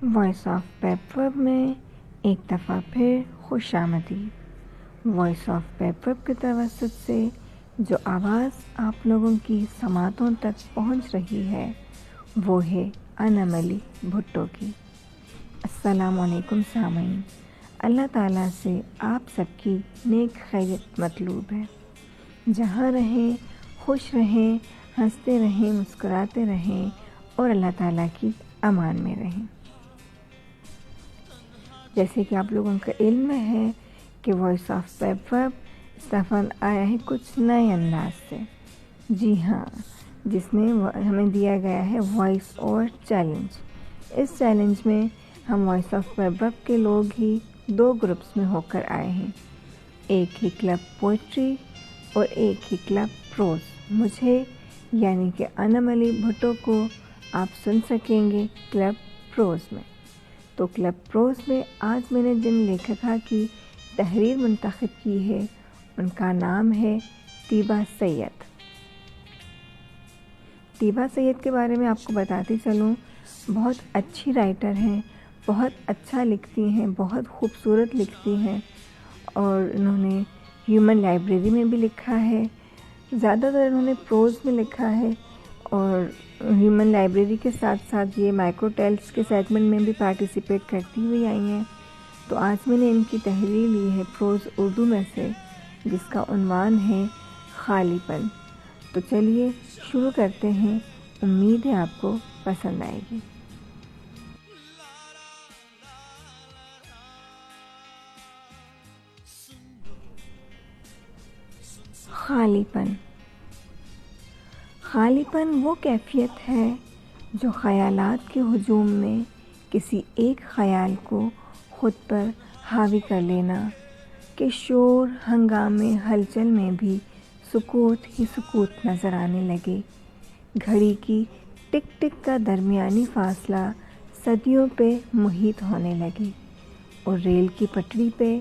Voice of پیپ ورب میں ایک دفعہ پھر خوش آمدید۔ وائس آف پیپ ورب کے توسط سے جو آواز آپ لوگوں کی سماعتوں تک پہنچ رہی ہے وہ ہے انعم علی بھٹو کی۔ السلام علیکم سامعین، اللہ تعالیٰ سے آپ سب کی نیک خیریت مطلوب ہے۔ جہاں رہیں خوش رہیں، ہنستے رہیں، مسکراتے رہیں اور اللہ تعالیٰ کی امان میں رہیں۔ جیسے کہ آپ لوگوں کا علم ہے کہ وائس آف پیپ ورب اس دفعہ آیا ہے کچھ نئے انداز سے۔ جی ہاں، جس میں ہمیں دیا گیا ہے وائس اور چیلنج۔ اس چیلنج میں ہم وائس آف پیپ ورب کے لوگ ہی دو گروپس میں ہو کر آئے ہیں، ایک ہی کلب پوئٹری اور ایک ہی کلب پروز۔ مجھے یعنی کہ انعم علی بھٹو کو آپ سن سکیں گے کلب پروز میں۔ تو کلب پروز میں آج میں نے جن لیکھکا کی تحریر منتخب کی ہے ان کا نام ہے طیبہ سید۔ طیبہ سید کے بارے میں آپ کو بتاتی چلوں، بہت اچھی رائٹر ہیں، بہت اچھا لکھتی ہیں، بہت خوبصورت لکھتی ہیں، اور انہوں نے ہیومن لائبریری میں بھی لکھا ہے۔ زیادہ تر انہوں نے پروز میں لکھا ہے اور ہیومن لائبریری کے ساتھ ساتھ یہ مائکرو ٹیلس کے سیگمنٹ میں بھی پارٹیسپیٹ کرتی ہوئی آئی ہیں۔ تو آج میں نے ان کی تحریر لی ہے پروز اردو میں سے، جس کا عنوان ہے خالی پن۔ تو چلیے شروع کرتے ہیں، امید ہے آپ کو پسند آئے گی۔ خالی پن۔ خالی پن وہ کیفیت ہے جو خیالات کے ہجوم میں کسی ایک خیال کو خود پر حاوی کر لینا، کہ شور ہنگامے ہلچل میں بھی سکوت ہی سکوت نظر آنے لگے، گھڑی کی ٹک ٹک کا درمیانی فاصلہ صدیوں پہ محیط ہونے لگے، اور ریل کی پٹری پہ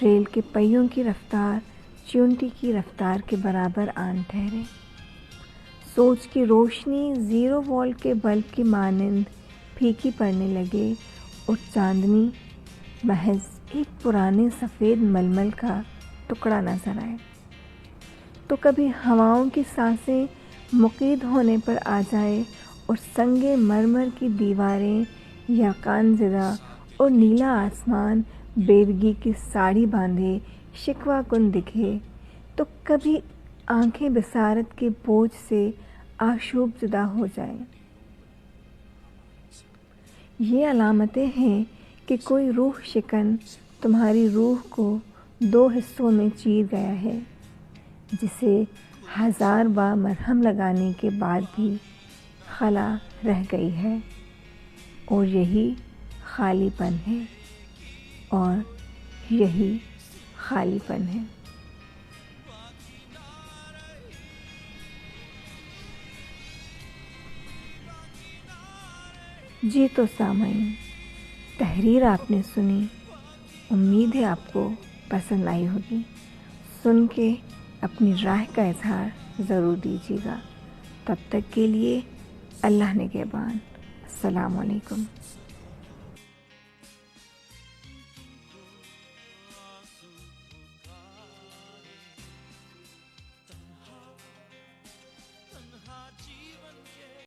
ریل کے پہیوں کی رفتار چیونٹی کی رفتار کے برابر آن ٹھہرے۔ سوچ کی روشنی زیرو وولٹ کے بلب کی مانند پھیکی پڑنے لگے، اور چاندنی محض ایک پرانے سفید ململ کا ٹکڑا نظر آئے۔ تو کبھی ہواؤں کی سانسیں مقید ہونے پر آ جائے اور سنگ مرمر کی دیواریں یقان زدہ اور نیلا آسمان بیدگی کی ساڑی باندھے شکوہ کن دکھے، تو کبھی آنکھیں بصارت کے بوجھ سے آشوب زدہ ہو جائیں۔ یہ علامتیں ہیں کہ کوئی روح شکن تمہاری روح کو دو حصوں میں چیر گیا ہے، جسے ہزار بار مرہم لگانے کے بعد بھی خلا رہ گئی ہے، اور یہی خالی پن ہے، اور یہی خالی پن ہے۔ جی تو سامعین، تحریر آپ نے سنی، امید ہے آپ کو پسند آئی ہوگی۔ سن کے اپنی رائے کا اظہار ضرور دیجیے گا۔ تب تک کے لیے اللہ نگہبان۔ السلام علیکم۔